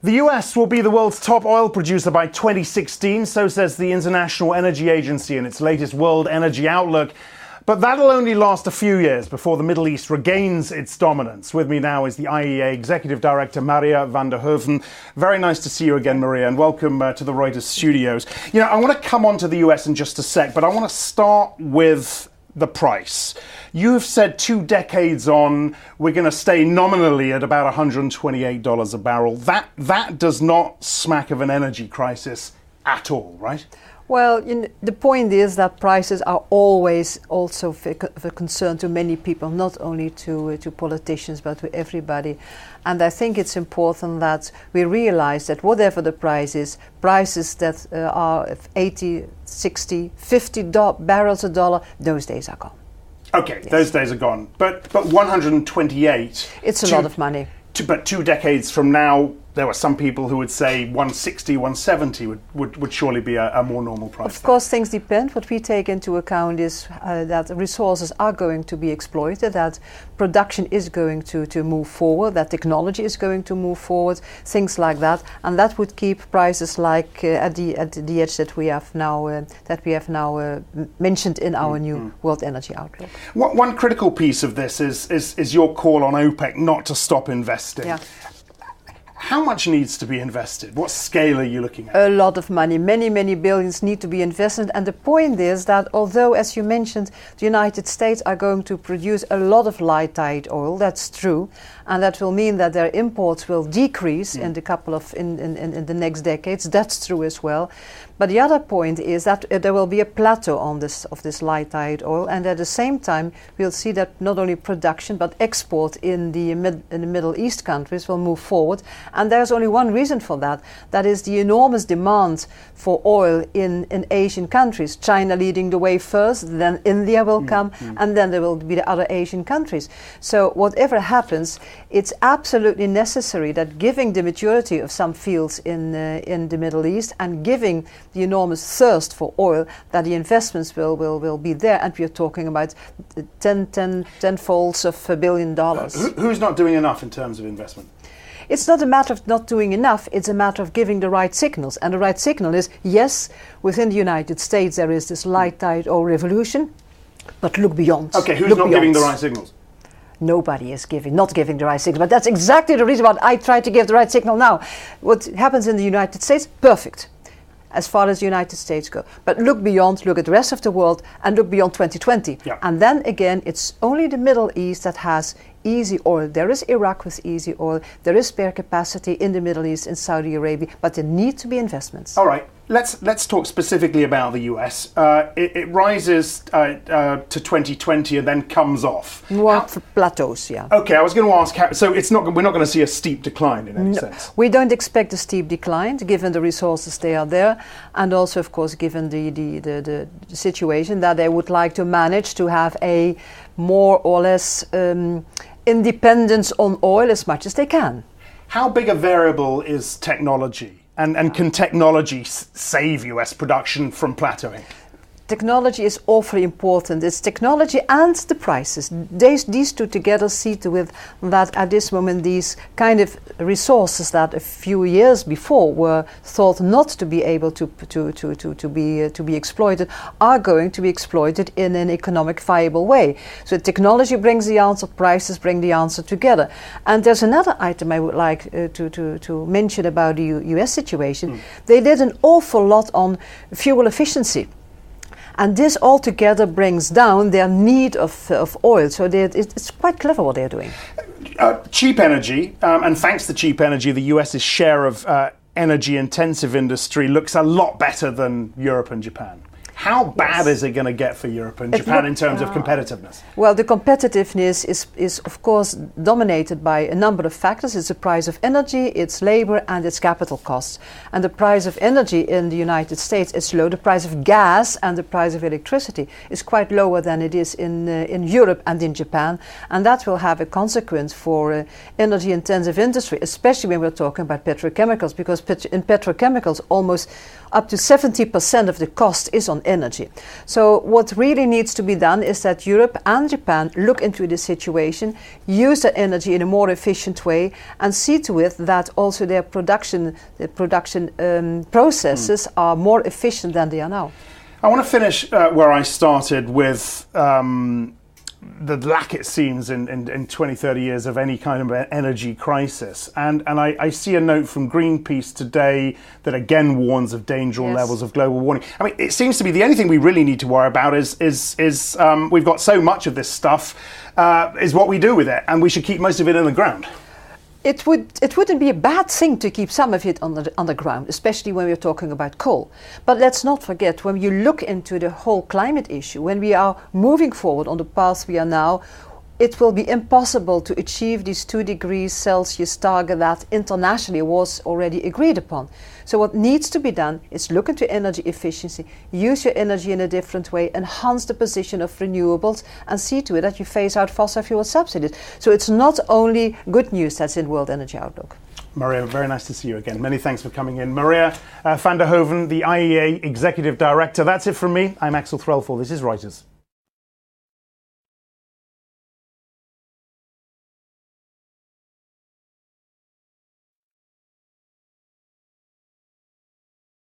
The US will be the world's top oil producer by 2016, so says the International Energy Agency in its latest World Energy Outlook. But that'll only last a few years before the Middle East regains its dominance. With me now is the IEA Executive Director, Maria van der Hoeven. Very nice to see you again, Maria, and welcome to the Reuters studios. You know, I want to come on to the US in just a sec, but I want to start with the price. You have said 2 decades on, we're going to stay nominally at about $128 a barrel. That does not smack of an energy crisis at all, right? Well, the point is that prices are always also of a concern to many people, not only to politicians, but to everybody. And I think it's important that we realize that whatever the price is, prices that are 80, 60, 50 barrels a dollar, those days are gone. Okay, yes. Those days are gone. But 128... It's a lot of money. But 2 decades from now, there were some people who would say 160, 170 would surely be a more normal price. Of course, things depend. What we take into account is that resources are going to be exploited, that production is going to move forward, that technology is going to move forward, things like that, and that would keep prices like at the edge that we have now mentioned in our new World Energy Outlook. One critical piece of this is your call on OPEC not to stop investing. Yeah. How much needs to be invested? What scale are you looking at? A lot of money. Many billions need to be invested. And the point is that although, as you mentioned, the United States are going to produce a lot of light tight oil, that's true. And that will mean that their imports will decrease in the next decades. That's true as well. But the other point is that there will be a plateau on this light tight oil, and at the same time we'll see that not only production but export in the Middle East countries will move forward. And there's only one reason for that. That is the enormous demand for oil in Asian countries. China leading the way first, then India will come, and then there will be the other Asian countries. So whatever happens, it's absolutely necessary that giving the maturity of some fields in the Middle East and giving the enormous thirst for oil, that the investments will be there, and we are talking about 10 folds of $1 billion. Who's not doing enough in terms of investment? It's not a matter of not doing enough, it's a matter of giving the right signals. And the right signal is, yes, within the United States there is this light tide oil revolution, but look beyond. Okay, who's not giving the right signals? Nobody is not giving the right signal, but that's exactly the reason why I try to give the right signal now. What happens in the United States, perfect, as far as the United States go. But look beyond, look at the rest of the world, and look beyond 2020. Yeah. And then again, it's only the Middle East that has easy oil. There is Iraq with easy oil. There is spare capacity in the Middle East, in Saudi Arabia, but there need to be investments. All right. Let's talk specifically about the US. It rises to 2020 and then comes off. Plateaus, yeah. Okay, I was going to ask. So we're not going to see a steep decline in any sense. We don't expect a steep decline, given the resources they are there, and also, of course, given the situation that they would like to manage to have a more or less independence on oil as much as they can. How big a variable is technology? And can technology save US production from plateauing? Technology is awfully important. It's technology and the prices. These two together see to it that at this moment these kind of resources that a few years before were thought not to be able to be exploited are going to be exploited in an economic viable way. So technology brings the answer, prices bring the answer together. And there's another item I would like to mention about the US situation. They did an awful lot on fuel efficiency. And this altogether brings down their need of oil. So it's quite clever what they're doing. Cheap energy, and thanks to cheap energy, the US's share of energy-intensive industry looks a lot better than Europe and Japan. How bad is it going to get for Europe and Japan in terms of competitiveness? Well, the competitiveness is of course dominated by a number of factors. It's the price of energy, it's labor, and its capital costs. And the price of energy in the United States is low. The price of gas and the price of electricity is quite lower than it is in Europe and in Japan. And that will have a consequence for energy-intensive industry, especially when we're talking about petrochemicals, because in petrochemicals almost up to 70% of the cost is on energy. So what really needs to be done is that Europe and Japan look into the situation, use the energy in a more efficient way, and see to it that also their production processes are more efficient than they are now. I want to finish where I started with the lack, it seems, in 20, 30 years of any kind of energy crisis. And I see a note from Greenpeace today that again warns of dangerous levels of global warming. I mean, it seems to be the only thing we really need to worry about is we've got so much of this stuff, is what we do with it, and we should keep most of it in the ground. It wouldn't be a bad thing to keep some of it underground, especially when we're talking about coal. But let's not forget, when you look into the whole climate issue, when we are moving forward on the path we are now, it will be impossible to achieve this 2 degrees Celsius target that internationally was already agreed upon. So what needs to be done is look into energy efficiency, use your energy in a different way, enhance the position of renewables, and see to it that you phase out fossil fuel subsidies. So it's not only good news that's in World Energy Outlook. Maria, very nice to see you again. Many thanks for coming in. Maria van der Hoeven, the IEA Executive Director. That's it from me. I'm Axel Threlfall. This is Reuters.